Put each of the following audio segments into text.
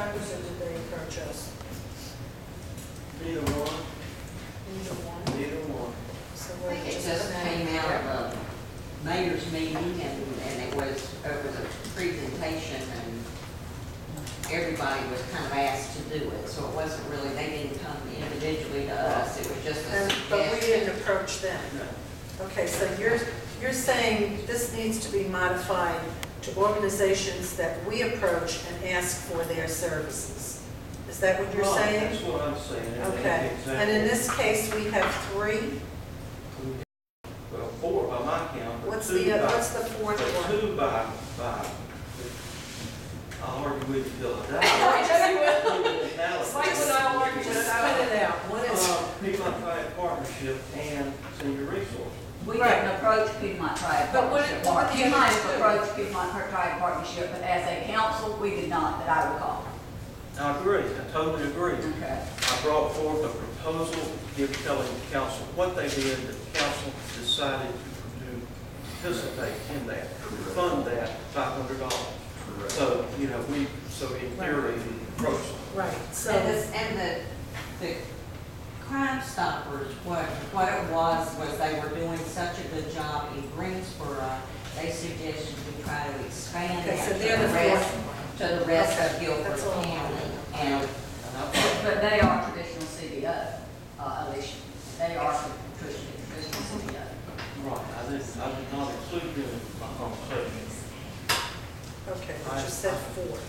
Stoppers or did they approach us? Neither one. Neither one. Neither one. So I we're think it just just gonna- came out of a mayor's meeting and it was a presentation and everybody was kind of asked to do it. So it wasn't really, they didn't come individually to us, it was just a But we suggestion. didn't approach them. No. Okay, so you're saying this needs to be modified to organizations that we approach and ask for their services. Is that what you're Right, saying? that's what I'm saying. Okay, and in this case, we have three. Well, four by my count. but What's two the by- fourth but one? two by, I'll argue with you till I die. It's like when I argue Just with spit it out. One is, Piedmont Triad Partnership and Senior Resources. We didn't approach Piedmont Triad But what- Partnership. what were the You might others have do? approached Piedmont Triad Partnership, but as a council, we did not, that I recall. I agree, I totally agree. Okay. I brought forth a proposal, telling the council what they did, the council decided to participate in that, fund that $500. So, so in theory, we approached them. right, so, And the Crime Stoppers, what it was they were doing such a good job in Greensboro, they suggested we try to expand okay, that so to they're the the rest, fourth one. to the rest Okay, of Guilford that's all. County. And And I thought, But they are traditional CBO, Alicia. They are traditional CBO. right, I did not include them in my conversation. Okay, but you said four.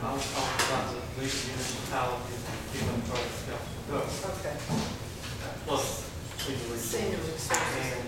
I was talking about the legal municipality and human rights council government, Okay, plus senior resources. senior resources.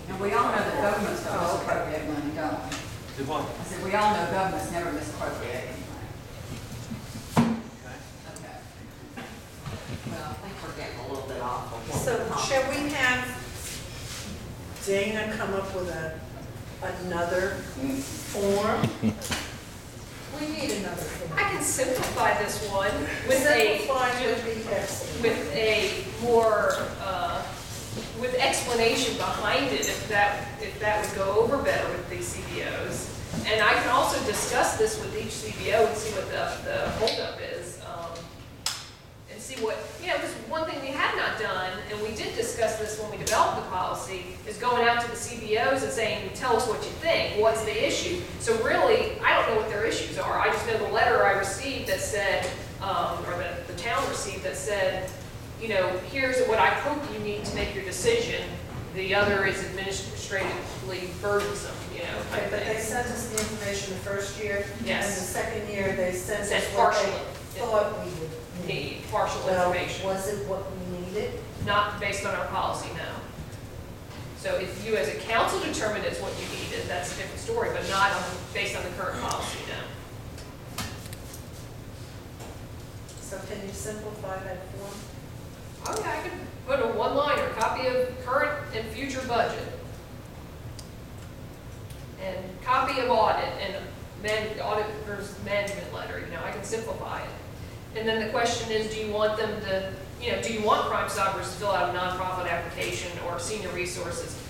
And we all know that governments don't Oh, okay. misappropriate money, don't we? Do what? I said, we all know governments never misappropriate anything. Okay. Okay. well, I think we're getting a little bit off of what So we're talking shall we have Dana come up with another form? We need another form. I can simplify this one with a, Simplify would be excellent. with a more, with explanation behind it, if that would go over better with these CBOs. And I can also discuss this with each CBO and see what the holdup is, and see what, because one thing we have not done, and we did discuss this when we developed the policy, is going out to the CBOs and saying, tell us what you think, what's the issue? So really, I don't know what their issues are. I just know the letter I received that said, or that the town received that said, here's what I hope you need to make your decision. The other is administratively burdensome, Okay, type but they thing. sent us the information the first year. Yes. And the second year, they sent us Sent what partial. they thought we would need. Need partial Well, information, was it what we needed? not based on our policy, no. So if you as a council determined it's what you needed, that's a different story, but not based on the current policy, no. So can you simplify that form? Okay, I could put a one-liner, copy of current and future budget. And copy of audit and auditor's management letter, I can simplify it. And then the question is, do you want them to, do you want Crime Stoppers to fill out a nonprofit application or senior resources?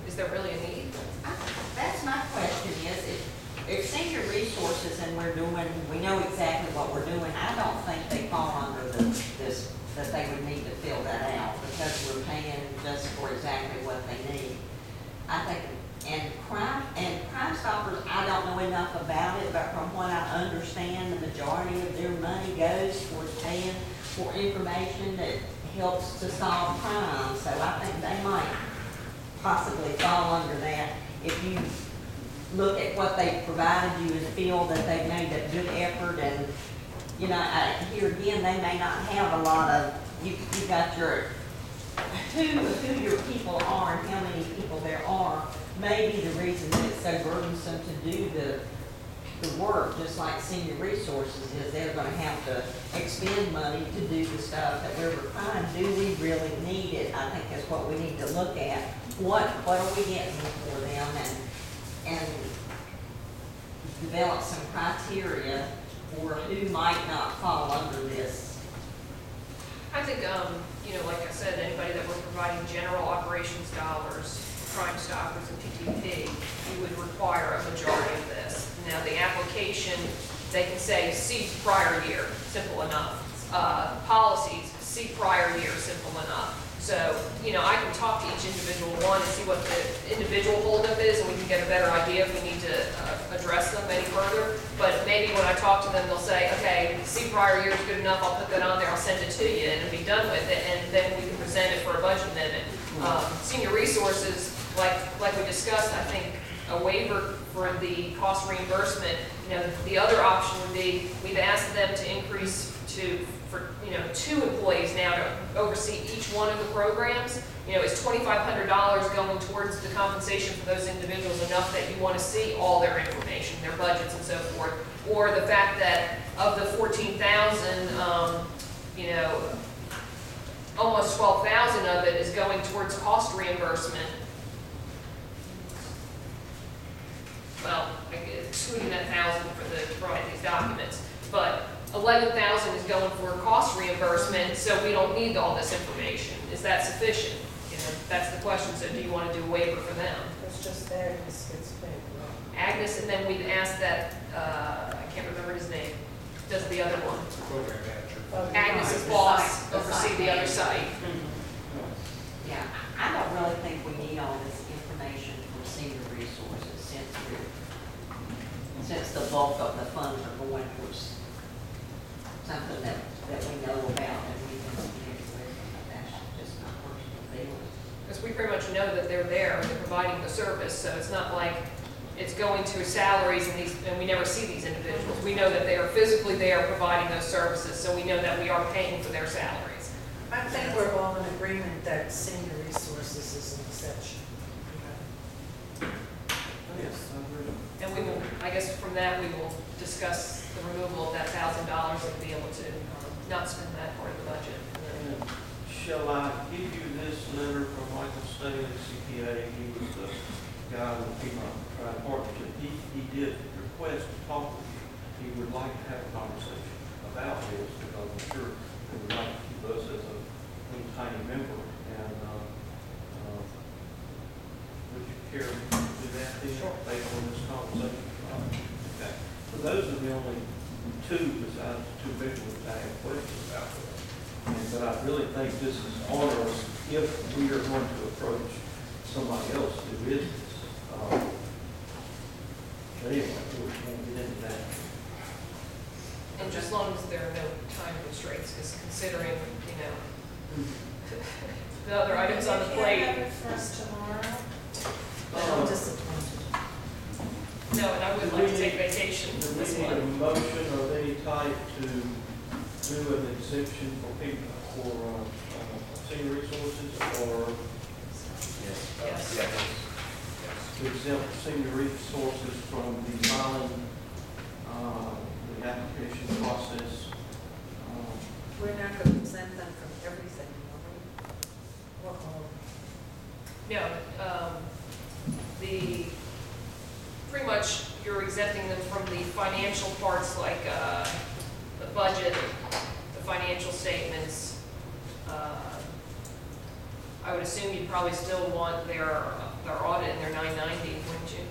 Is there really a need? That's my question is, if senior resources and we know exactly what we're doing, I don't think they fall under this, that they would need to fill that out because we're paying just for exactly what they need. I think, and Crime Stoppers, I don't know enough about it, but from what I understand, the majority of their money goes towards paying for information that helps to solve crime. So I think they might possibly fall under that. If you look at what they've provided you and feel that they've made a good effort and, here again, they may not have a lot of, you got your, who your people are and how many people there are, maybe the reason that it's so burdensome to do the work, just like senior resources, is they're gonna have to expend money to do the stuff that we're requiring. Do we really need it? I think that's what we need to look at. What are we getting for them and develop some criteria for who might not fall under this. I think, like I said, anybody that we're providing general operations dollars, Crime Stoppers and PPP, we would require a majority of this. Now, the application they can say, see prior year, simple enough. Policies, see prior year, simple enough. So, you know, I can talk to each individual one and see what the individual holdup is, and we can get a better idea if we need to address them any further. But maybe when I talk to them, they'll say, okay, see prior year is good enough, I'll put that on there, I'll send it to you, and be done with it, and then we can present it for a budget amendment. Senior resources, like we discussed, I think a waiver for the cost reimbursement, you know, the other option would be, we've asked them to increase for 2 employees now to oversee each one of the programs. You know, is $2,500 going towards the compensation for those individuals enough that you want to see all their information, their budgets and so forth? Or the fact that of the 14,000, you know, almost 12,000 of it is going towards cost reimbursement. Well, excluding that 1,000 for provide these documents, but 11,000 is going for cost reimbursement, so we don't need all this information. Is that sufficient? You know, that's the question. So do you want to do a waiver for them? It's just there, it's paid. Agnes, and then we've asked that, I can't remember his name, does the other one. Program manager. Agnes's boss oversee the other site. Yeah, I don't really think we need all this information from senior resources since the bulk of the funds are going towards something that we know about and we can connect with. That's just my personal feeling. Because we pretty much know that they're there and they're providing the service, so it's not like it's going to salaries and we never see these individuals. We know that they are physically there providing those services, so we know that we are paying for their salaries. I think we're all in agreement that senior resources is an exception. Yes, I agree. And we will, I guess from that, we will discuss the removal of that $1,000 and be able to not spend that part of the budget. And shall I give you this letter from Michael Staley, CPA? He was the guy with the Piedmont Partnership. He did request to talk with you. He would like to have a conversation about this because I'm sure they would like to keep us as a little tiny member. And would you care to do that then? Sure. Based on this conversation? Okay. So those are the only 2 besides the 2 big ones I have questions about. But I really think this is on us if we are going to approach somebody else to do business. But anyway, we won't get into that. And just as long as there are no time constraints, because considering, you know, the other items on the plate. Can't have it for us tomorrow? I'm disappointed. No, and I would like to take vacation Do this we need a month. motion of any type to do an exemption for people, for senior resources, or Yes. to exempt senior resources from the filing, the application process? We're not going to exempt them from everything, are we? No, pretty much you're exempting them from the financial parts like the budget, the financial statements. I would assume you'd probably still want their audit and their 990, wouldn't you?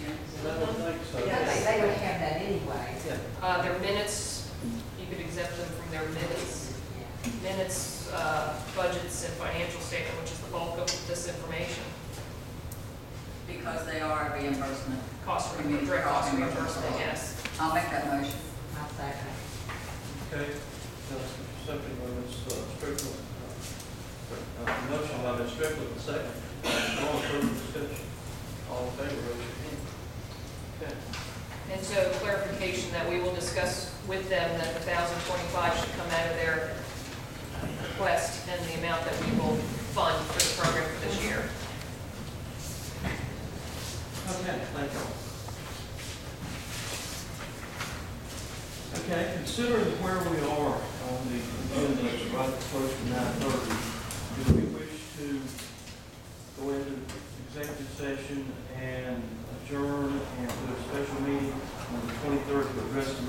I don't think so. I think they would have that anyway. Yeah. Their minutes, you could exempt them from their minutes. Yeah. Minutes, budgets, and financial statement, which is the bulk of this information. Because they are a reimbursement. Direct cost reimbursement, yes. I'll make that motion. I'll second. Okay, second by Ms. Strickland. Motion by Ms. Strickland, second. All further discussion? All in favor, raise your hand. Okay. And so clarification that we will discuss with them that the 1,025 should come out of their request and the amount that we will fund for the program for this year. Okay, thank you. Okay, considering where we are on the agenda, it's right close to 9:30, do we wish to go into executive session and adjourn and do a special meeting on the 23rd to address the